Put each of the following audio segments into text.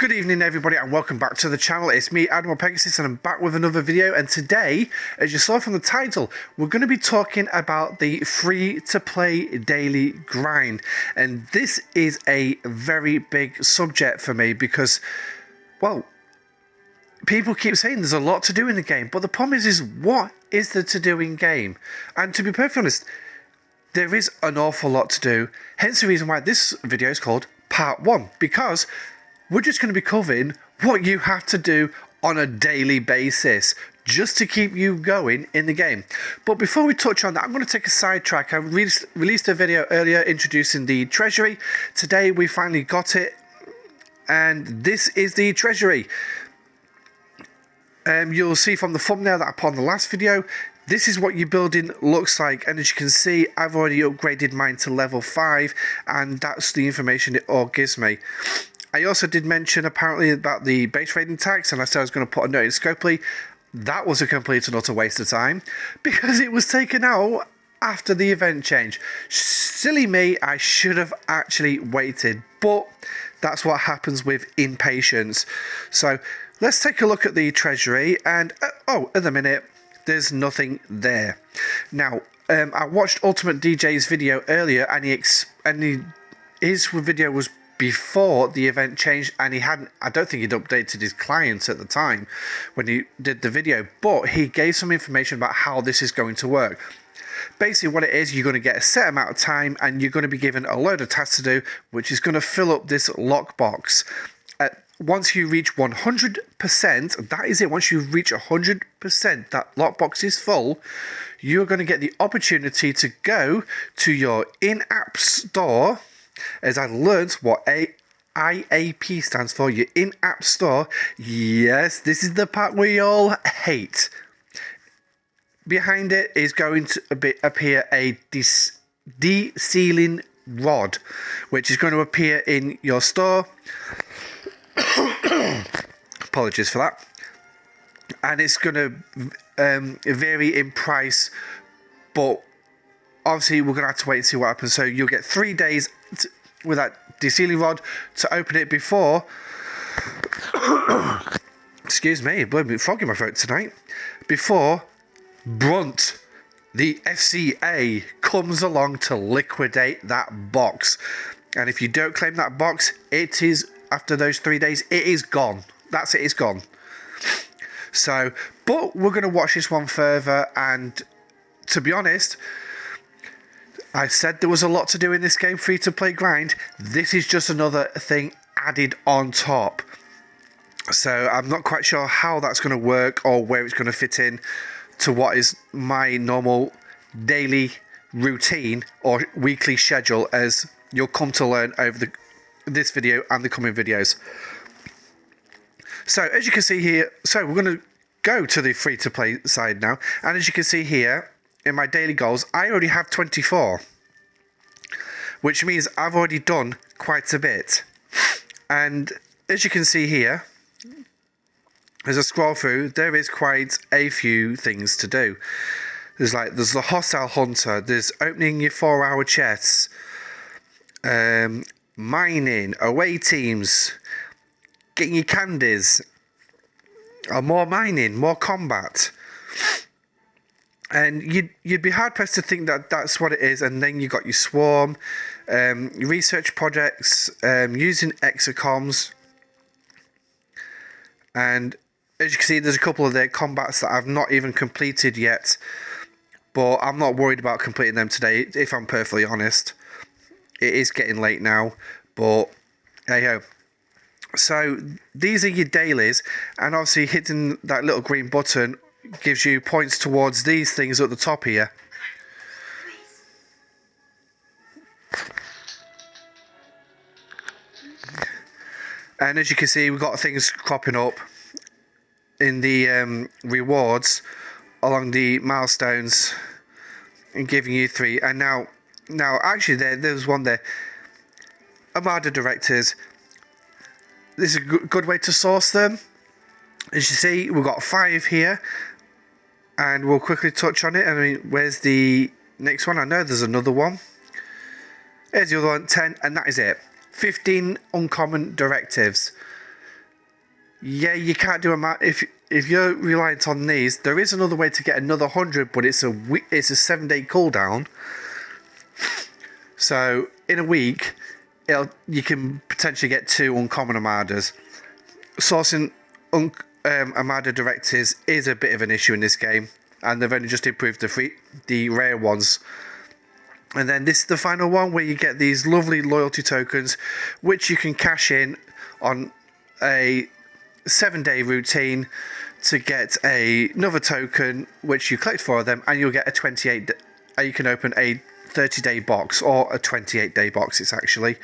Good evening everybody and welcome back to the channel. It's me, Admiral Pegasus, and I'm back with another video. And today, as you saw from the title, we're going to be talking about the free-to-play daily grind. And this is a very big subject for me because, well, people keep saying there's a lot to do in the game. But the problem is what is there to do in game? And to be perfectly honest, there is an awful lot to do. Hence the reason why this video is called Part 1. Because we're just going to be covering what you have to do on a daily basis just to keep you going in the game. But before we touch on that, I'm going to take a sidetrack. I released a video earlier introducing the treasury. Today we finally got it, and this is the treasury. You'll see from the thumbnail that I put on the last video, this is what your building looks like, and as you can see, I've already upgraded mine to level 5, and that's the information it all gives me. I also did mention apparently about the base rating tax, and I said I was going to put a note in Scopely. That was a complete and utter waste of time because it was taken out after the event change. Silly me, I should have actually waited, but that's what happens with impatience. So let's take a look at the treasury, and at the minute there's nothing there. Now I watched Ultimate DJ's video earlier, and his video was before the event changed, and I don't think he'd updated his clients at the time when he did the video, but he gave some information about how this is going to work. Basically what it is, you're going to get a set amount of time and you're going to be given a load of tasks to do, which is going to fill up this lockbox. Once you reach 100%, that is it, once you reach 100%, that lockbox is full, you're going to get the opportunity to go to your in-app store, as I learned what IAP stands for, your in-app store. Yes, this is the part we all hate. Behind it is going to appear a de-sealing rod, which is going to appear in your store. Apologies for that. And it's going to vary in price, but obviously we're going to have to wait and see what happens. So you'll get 3 days with that de-sealing rod to open it before excuse me, blow me frog in my throat tonight, before Brunt, the FCA, comes along to liquidate that box. And if you don't claim that box, it is, after those 3 days, it is gone. That's it, it's gone. So, but we're going to watch this one further, and to be honest, I said there was a lot to do in this game, free to play grind. This is just another thing added on top. So I'm not quite sure how that's going to work or where it's going to fit in to what is my normal daily routine or weekly schedule, as you'll come to learn over this video and the coming videos. So as you can see here, so we're going to go to the free to play side now, and as you can see here in my daily goals, I already have 24, which means I've already done quite a bit. And as you can see here, as I scroll through, there is quite a few things to do. There's the hostile hunter, there's opening your 4-hour chests, mining, away teams, getting your candies, more mining, more combat. And you'd be hard pressed to think that that's what it is. And then you got your swarm, research projects, using exocoms, and as you can see, there's a couple of their combats that I've not even completed yet, but I'm not worried about completing them today, if I'm perfectly honest. It is getting late now, but hey ho. So these are your dailies, and obviously hitting that little green button gives you points towards these things at the top here. And as you can see, we've got things cropping up in the rewards along the milestones and giving you 3. And now actually there's one there, Armada Directors. This is a good way to source them. As you see, we've got 5 here, and we'll quickly touch on it. I mean, where's the next one? I know there's another one. Here's the other one, 10, and that is it. 15 uncommon directives. Yeah, you can't do if you're reliant on these. There is another way to get another 100, but it's a 7-day cooldown. So in a week, you can potentially get 2 uncommon armadas. Sourcing armada directives is a bit of an issue in this game, and they've only just improved the rare ones. And then this is the final one where you get these lovely loyalty tokens, which you can cash in on a 7-day routine to get another token, which you collect 4 of them, and you'll get a 28. You can open a 30-day box or a 28-day box. It's actually.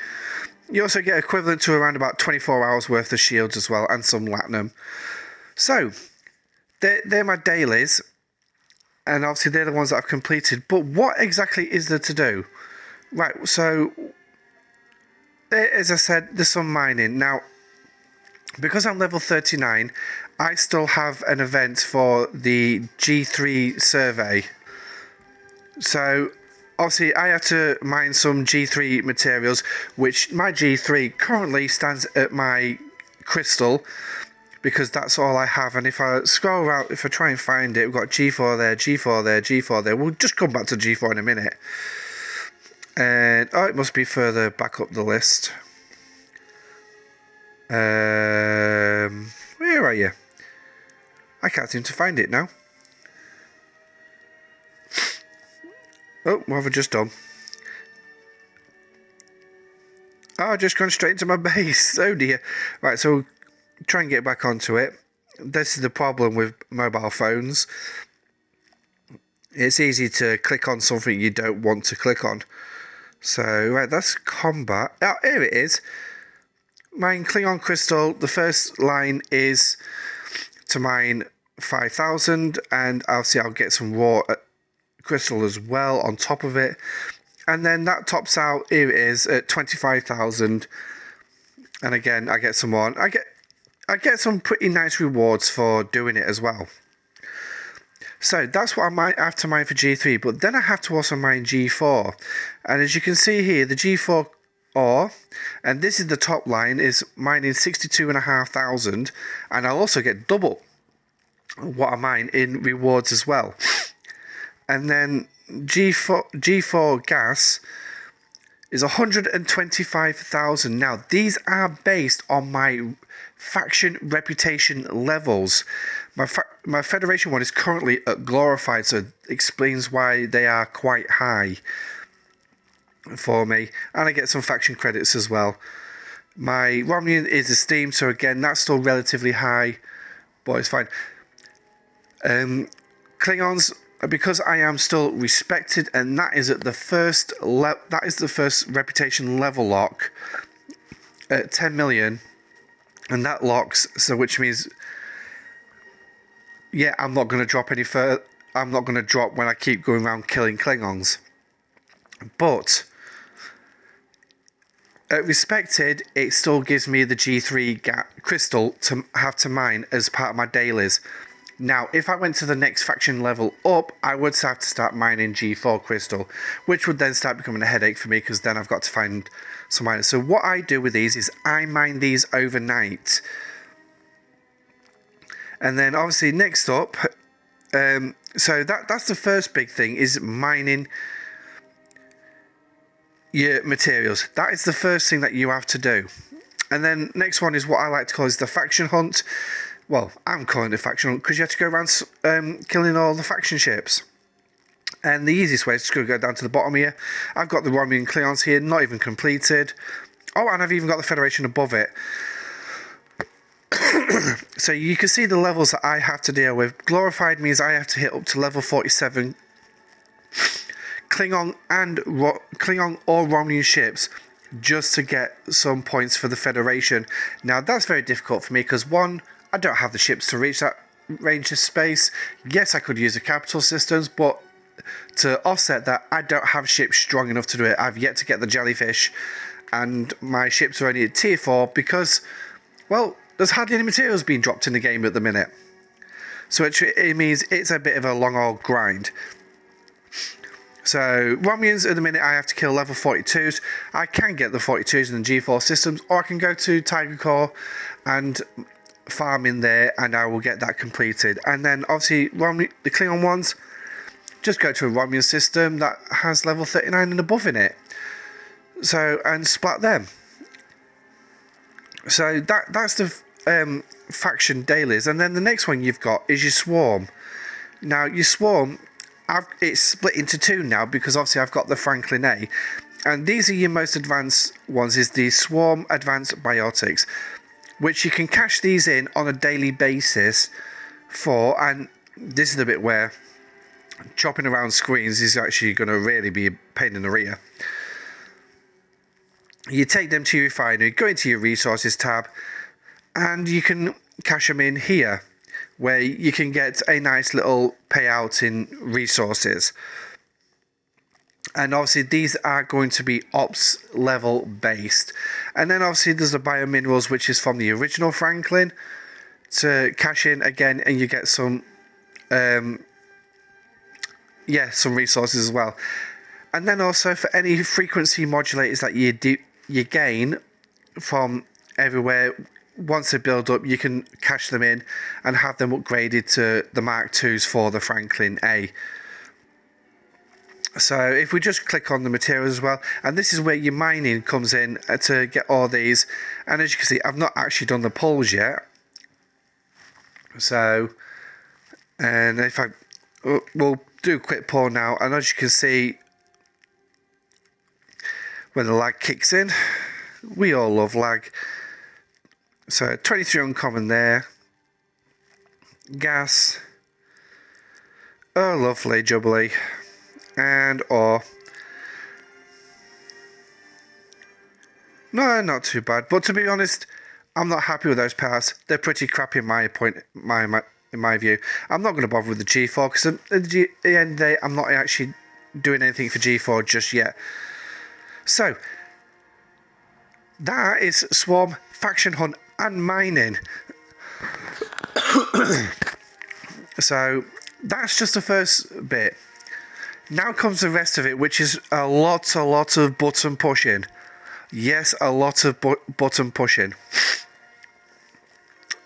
You also get equivalent to around about 24 hours worth of shields as well, and some latinum. So they're my dailies. And obviously they're the ones that I've completed. But what exactly is there to do? Right, so as I said, there's some mining. Now, because I'm level 39, I still have an event for the G3 survey. So obviously I have to mine some G3 materials, which my G3 currently stands at my crystal, because that's all I have. And if I scroll around, if I try and find it, we've got G4 there, G4 there, G4 there. We'll just come back to G4 in a minute. And oh, it must be further back up the list. Where are you? I can't seem to find it now. Oh, what have I just done? Oh, I've just gone straight into my base. Oh dear. Right, so try and get back onto it. This is the problem with mobile phones. It's easy to click on something you don't want to click on. So, right, that's combat. Oh, here it is. Mine Klingon Crystal. The first line is to mine 5,000, and obviously I'll get some raw crystal as well on top of it. And then that tops out, here it is, at 25,000. And again, I get some more. I get some pretty nice rewards for doing it as well. So that's what I might have to mine for G3, but then I have to also mine G4. And as you can see here, the G4 ore, and this is the top line, is mining 62,500, and I'll also get double what I mine in rewards as well. And then G4 gas is 125,000. Now these are based on my faction reputation levels. My Federation one is currently at glorified, so it explains why they are quite high for me. And I get some faction credits as well. My Romulan is esteemed, so again that's still relatively high, but it's fine. Klingons, because I am still respected, and that is at the first reputation level lock at 10 million, and that locks, so which means, yeah, I'm not going to drop any further. I'm not going to drop when I keep going around killing Klingons. But at respected, it still gives me the G3 crystal to have to mine as part of my dailies. Now, if I went to the next faction level up, I would have to start mining G4 crystal, which would then start becoming a headache for me, because then I've got to find some miners. So what I do with these is I mine these overnight. And then obviously next up, so that's the first big thing, is mining your materials. That is the first thing that you have to do. And then next one is what I like to call is the faction hunt. Well, I'm calling it a faction hunt because you have to go around killing all the faction ships. And the easiest way is just to go down to the bottom here. I've got the Romulan Klingons here, not even completed. Oh, and I've even got the Federation above it. So you can see the levels that I have to deal with. Glorified means I have to hit up to level 47 Klingon or Romulan ships just to get some points for the Federation. Now that's very difficult for me because one, I don't have the ships to reach that range of space. Yes, I could use the capital systems, but to offset that, I don't have ships strong enough to do it. I've yet to get the jellyfish, and my ships are only at tier 4 because, well, there's hardly any materials being dropped in the game at the minute. So it means it's a bit of a long old grind. So Romulans at the minute I have to kill level 42s. I can get the 42s in the G4 systems, or I can go to Tiger Core and farm in there, and I will get that completed. And then obviously the Klingon ones, just go to a Romulan system that has level 39 and above in it. So, and splat them. So that's the faction dailies. And then the next one you've got is your swarm. Now your swarm, it's split into two now because obviously I've got the Franklin A. And these are your most advanced ones, is the Swarm Advanced Biotics, which you can cash these in on a daily basis for, and this is the bit where chopping around screens is actually going to really be a pain in the rear. You take them to your refinery, go into your resources tab, and you can cash them in here, where you can get a nice little payout in resources. And obviously these are going to be ops level based. And then obviously there's the biominerals, which is from the original Franklin, to cash in again, and you get some some resources as well. And then also for any frequency modulators that you gain from everywhere, once they build up, you can cash them in and have them upgraded to the Mark IIs for the Franklin A. So if we just click on the materials as well, and this is where your mining comes in to get all these. And as you can see, I've not actually done the pulls yet. So, and if we'll do a quick pull now, and as you can see, when the lag kicks in, we all love lag. So 23 uncommon there. Gas. Oh, lovely, jubbly. And or no, not too bad. But to be honest, I'm not happy with those parts. They're pretty crappy in my view. I'm not going to bother with the G4 because at the end of the day, I'm not actually doing anything for G4 just yet. So that is Swarm, Faction Hunt, and Mining. So that's just the first bit. Now comes the rest of it, which is a lot of button pushing. Yes, a lot of button pushing.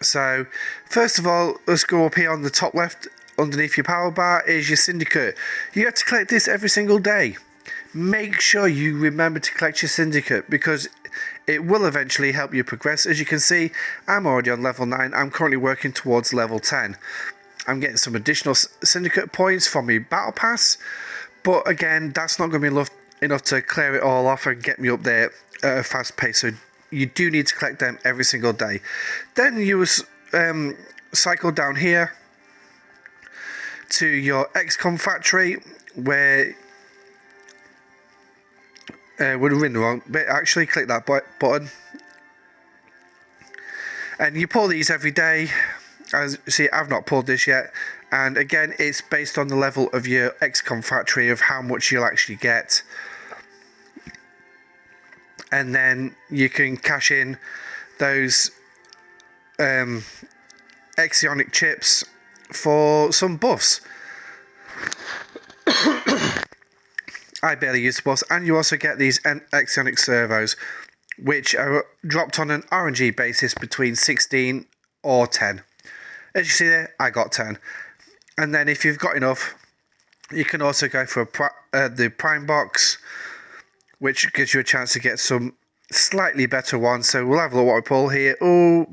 So, first of all, let's go up here on the top left, underneath your power bar, is your syndicate. You have to collect this every single day. Make sure you remember to collect your syndicate, because it will eventually help you progress. As you can see, I'm already on level 9. I'm currently working towards level 10. I'm getting some additional syndicate points from my battle pass, but again, that's not going to be enough to clear it all off and get me up there at a fast pace. So you do need to collect them every single day. Then you cycle down here to your XCOM factory, where we're in the wrong bit. Actually, click that button, and you pull these every day. As you see, I've not pulled this yet, and again, it's based on the level of your XCOM factory of how much you'll actually get. And then you can cash in those Exionic chips for some buffs. I barely use the buffs, and you also get these Exionic servos, which are dropped on an RNG basis between 16 or 10. As you see there, I got 10. And then if you've got enough, you can also go for the Prime Box, which gives you a chance to get some slightly better ones. So we'll have a look what we pull here. Oh,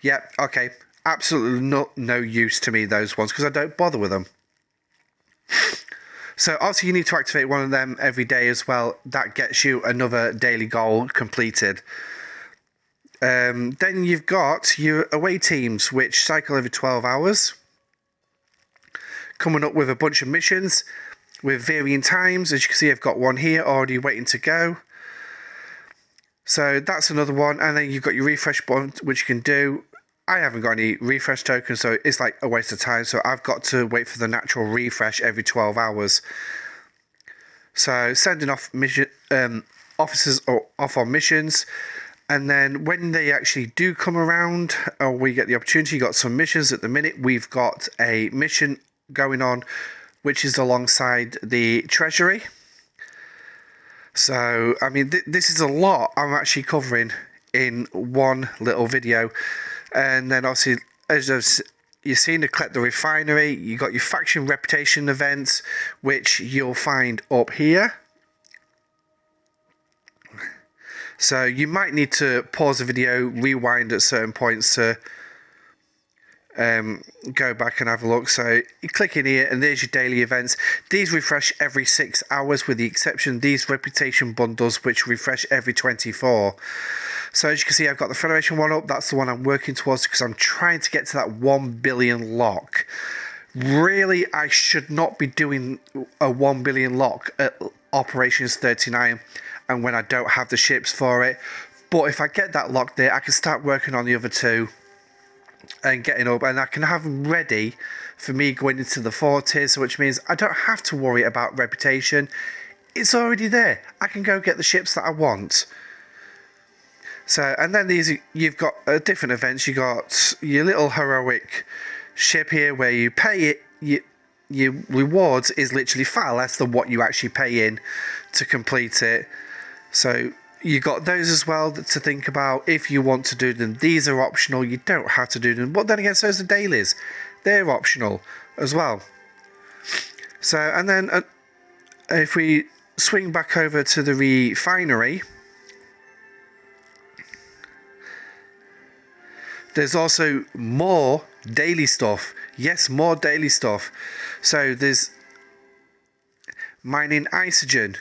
yeah, okay. Absolutely no use to me, those ones, because I don't bother with them. So obviously you need to activate one of them every day as well. That gets you another daily goal completed. Then you've got your away teams, which cycle every 12 hours. Coming up with a bunch of missions with varying times. As you can see, I've got one here already waiting to go. So that's another one. And then you've got your refresh button, which you can do. I haven't got any refresh tokens, so it's like a waste of time. So I've got to wait for the natural refresh every 12 hours. So sending off officers off on missions. And then when they actually do come around, or we get the opportunity, got some missions at the minute. We've got a mission going on, which is alongside the treasury. So, I mean, this is a lot I'm actually covering in one little video. And then obviously, as you've seen, to collect the refinery, you got your faction reputation events, which you'll find up here. So you might need to pause the video, rewind at certain points to go back and have a look. So you click in here and there's your daily events. These refresh every 6 hours, with the exception of these reputation bundles, which refresh every 24. So as you can see, I've got the Federation one up. That's the one I'm working towards because I'm trying to get to that 1 billion lock. Really, I should not be doing a 1 billion lock at Operations 39 and when I don't have the ships for it. But if I get that lock there, I can start working on the other two and getting up, and I can have them ready for me going into the 40s, which means I don't have to worry about reputation. It's already there. I can go get the ships that I want. So, and then these, you've got different events. You got your little heroic ship here where you pay it. Your rewards is literally far less than what you actually pay in to complete it. So you got those as well to think about if you want to do them. These are optional. You don't have to do them. But then again, so is the dailies. They're optional as well. So, and then if we swing back over to the refinery, there's also more daily stuff. Yes, more daily stuff. So there's mining isogen.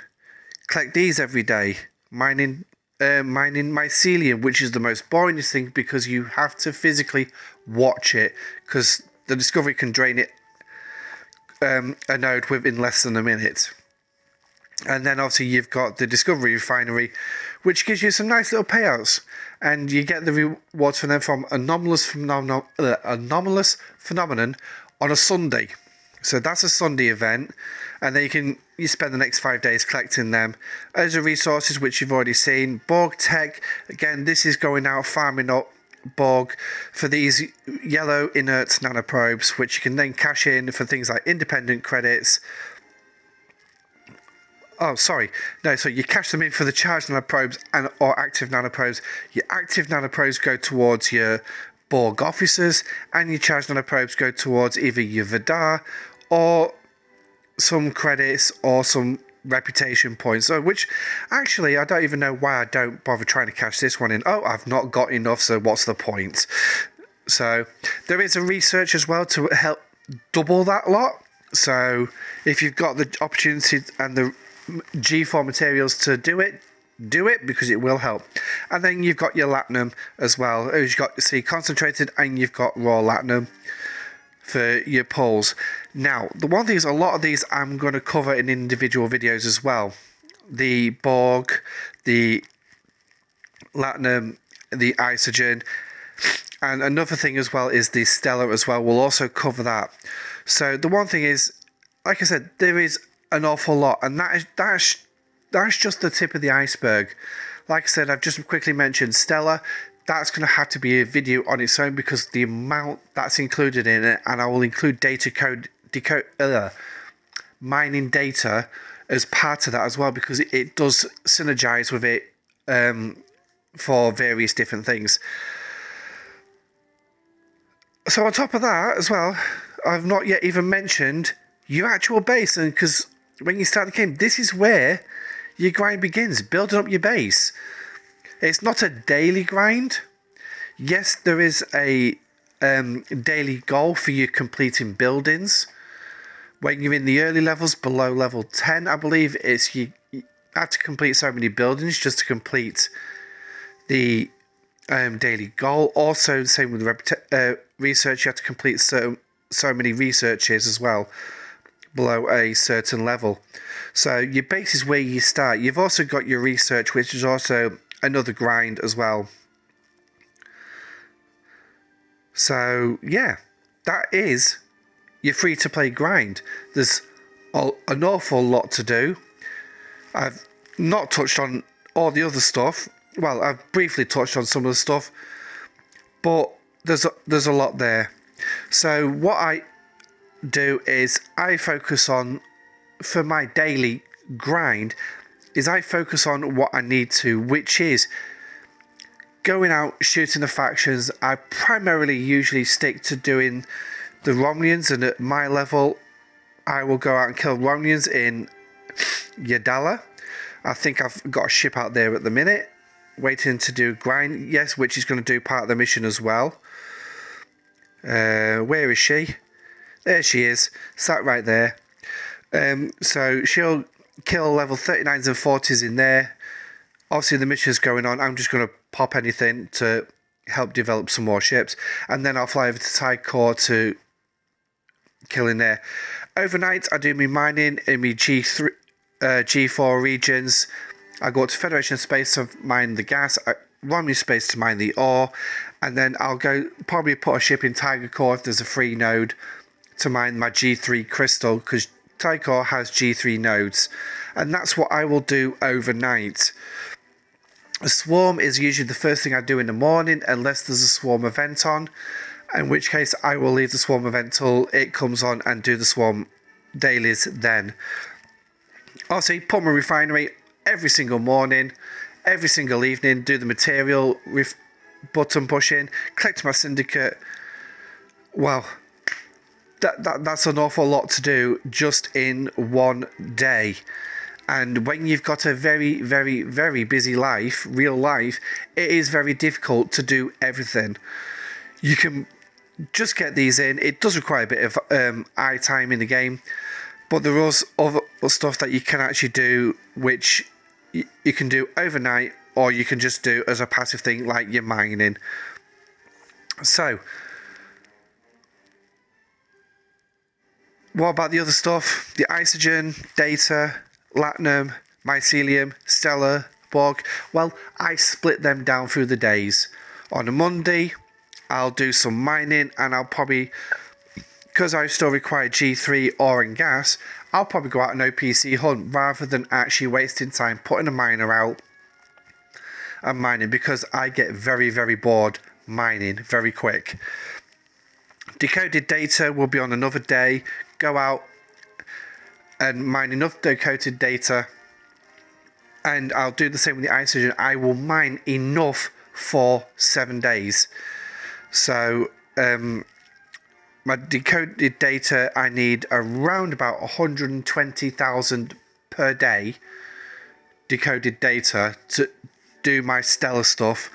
Collect these every day. Mining mycelium, which is the most boring thing because you have to physically watch it, because the discovery can drain it a node within less than a minute. And then obviously you've got the discovery refinery, which gives you some nice little payouts, and you get the rewards from them from anomalous phenomenon on a Sunday. So that's a Sunday event, and then you spend the next 5 days collecting them. As the resources, which you've already seen. Borg Tech, again, this is going out farming up Borg for these yellow inert nanoprobes, which you can then cash in for things like independent credits. Oh, sorry. No, so you cash them in for the charged nanoprobes or active nanoprobes. Your active nanoprobes go towards your Borg officers, and your charged nanoprobes go towards either your Vidar or some credits or some reputation points. So, which actually I don't even know why I don't bother trying to cash this one in. Oh, I've not got enough, so what's the point? So there is a research as well to help double that lot. So if you've got the opportunity and the G4 materials to do it because it will help. And then you've got your latinum as well. You've got concentrated, and you've got raw latinum for your pulls. Now, the one thing is, a lot of these I'm going to cover in individual videos as well. The Borg, the latinum, the isogen, and another thing as well is the stellar as well. We'll also cover that. So the one thing is, like I said, there is an awful lot, and that's just the tip of the iceberg. Like I said, I've just quickly mentioned Stellar. That's going to have to be a video on its own because the amount that's included in it, and I will include mining data as part of that as well, because it does synergize with it for various different things. So on top of that as well, I've not yet even mentioned your actual base, and because when you start the game, this is where your grind begins, building up your base. It's not a daily grind. Yes, there is a daily goal for you completing buildings. When you're in the early levels, below level 10, I believe, it's you have to complete so many buildings just to complete the daily goal. Also, same with research, you have to complete so many researches as well below a certain level. So your base is where you start. You've also got your research, which is also another grind as well. So yeah, that is your free to play grind. There's an awful lot to do. I've not touched on all the other stuff. Well, I've briefly touched on some of the stuff, but there's a lot there. So what I do is I focus on, for my daily grind, is I focus on what I need to, which is going out shooting the factions, I primarily usually stick to doing the Romulans, and at my level I will go out and kill Romulans in Yadala. I think I've got a ship out there at the minute waiting to do grind, yes, which is going to do part of the mission as well. Where is she? There she is, sat right there. So she'll kill level 39s and 40s in there. Obviously the mission's going on, I'm just going to pop anything to help develop some more ships, and then I'll fly over to Tycor to kill in there. Overnight I do my mining in my G3, G4 regions. I go to Federation space to mine the gas, Romulan space to mine the ore, and then I'll go probably put a ship in Tiger Core if there's a free node to mine my G3 crystal, because Tycor has G3 nodes, and that's what I will do overnight. A swarm is usually the first thing I do in the morning, unless there's a swarm event on, in which case I will leave the swarm event till it comes on and do the swarm dailies then. Also, put my refinery every single morning, every single evening, do the material button pushing, collect my syndicate. Well, that's an awful lot to do just in one day. And when you've got a very, very, very busy life, real life, it is very difficult to do everything. You can just get these in. It does require a bit of eye time in the game, but there is other stuff that you can actually do, which you can do overnight, or you can just do as a passive thing like your mining. So, what about the other stuff? The Isogen, Data, Latinum, Mycelium, Stellar, Borg. Well, I split them down through the days. On a Monday, I'll do some mining, and I'll probably, because I still require G3 ore and gas, I'll probably go out an OPC hunt rather than actually wasting time putting a miner out and mining, because I get very, very bored mining very quick. Decoded data will be on another day. Go out and mine enough decoded data, and I'll do the same with the Isogen. I will mine enough for 7 days. So my decoded data, I need around about 120,000 per day decoded data to do my stellar stuff.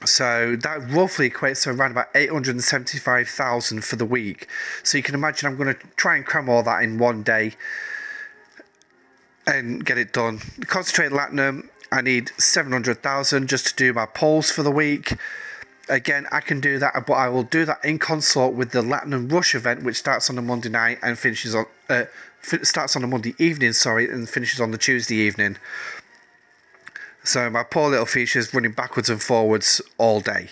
So that roughly equates to around about 875,000 for the week. So you can imagine I'm going to try and cram all that in one day and get it done. Concentrated Latinum, I need 700,000 just to do my polls for the week. Again, I can do that, but I will do that in consort with the Latinum Rush event, which starts on a Monday night and finishes on starts on a Monday evening, and finishes on the Tuesday evening. So my poor little feature's running backwards and forwards all day.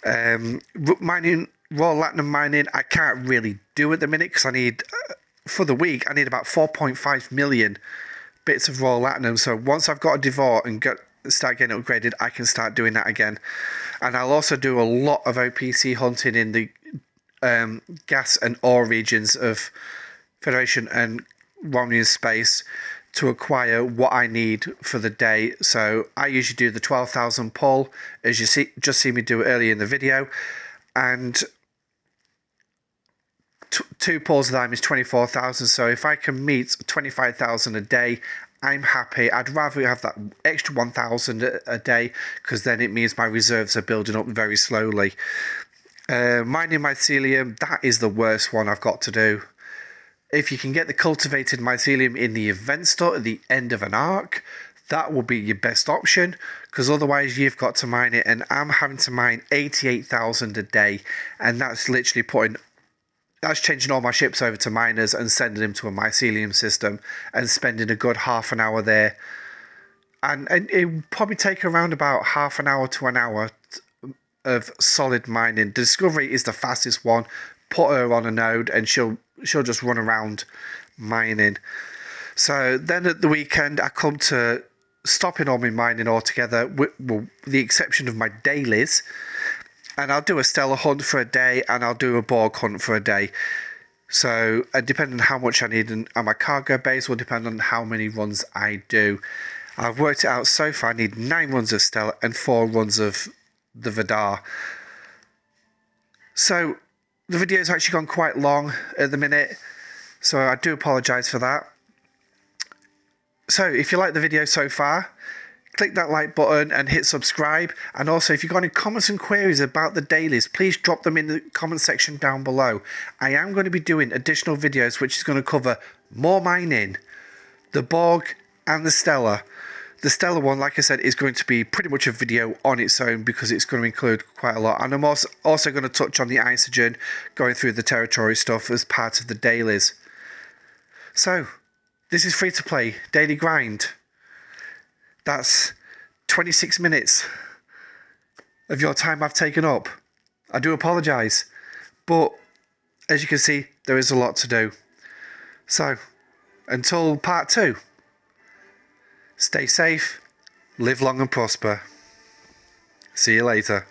Mining, raw Latinum mining, I can't really do at the minute, because I need, for the week, I need about 4.5 million bits of raw Latinum. So once I've got a Devour and start getting upgraded, I can start doing that again. And I'll also do a lot of OPC hunting in the gas and ore regions of Federation and Romulan space to acquire what I need for the day. So I usually do the 12,000 pull, as you just see me do earlier in the video, and 2 pulls of them is 24,000. So if I can meet 25,000 a day, I'm happy. I'd rather have that extra 1,000 a day, because then it means my reserves are building up very slowly. Mining Mycelium, that is the worst one I've got to do. If you can get the cultivated Mycelium in the event store at the end of an arc, that will be your best option, because otherwise you've got to mine it, and I'm having to mine 88,000 a day, and that's literally that's changing all my ships over to miners and sending them to a Mycelium system and spending a good half an hour there. And it will probably take around about half an hour to an hour of solid mining. Discovery is the fastest one. Put her on a node and she'll just run around mining. So then at the weekend, I come to stopping all my mining altogether, with the exception of my dailies. And I'll do a stellar hunt for a day, and I'll do a Borg hunt for a day. So depending on how much I need, and my cargo base will depend on how many runs I do. I've worked it out so far. I need 9 runs of Stellar and 4 runs of the Vidar. So the video's actually gone quite long at the minute, so I do apologise for that. So if you like the video so far, click that like button and hit subscribe. And also, if you've got any comments and queries about the dailies, please drop them in the comment section down below. I am going to be doing additional videos which is going to cover more mining, the Borg and the Stellar. The Stellar one, like I said, is going to be pretty much a video on its own because it's going to include quite a lot. And I'm also going to touch on the Isogen, going through the territory stuff as part of the dailies. So, this is free to play, daily grind. That's 26 minutes of your time I've taken up. I do apologise, but as you can see, there is a lot to do. So, until part 2, stay safe, live long and prosper. See you later.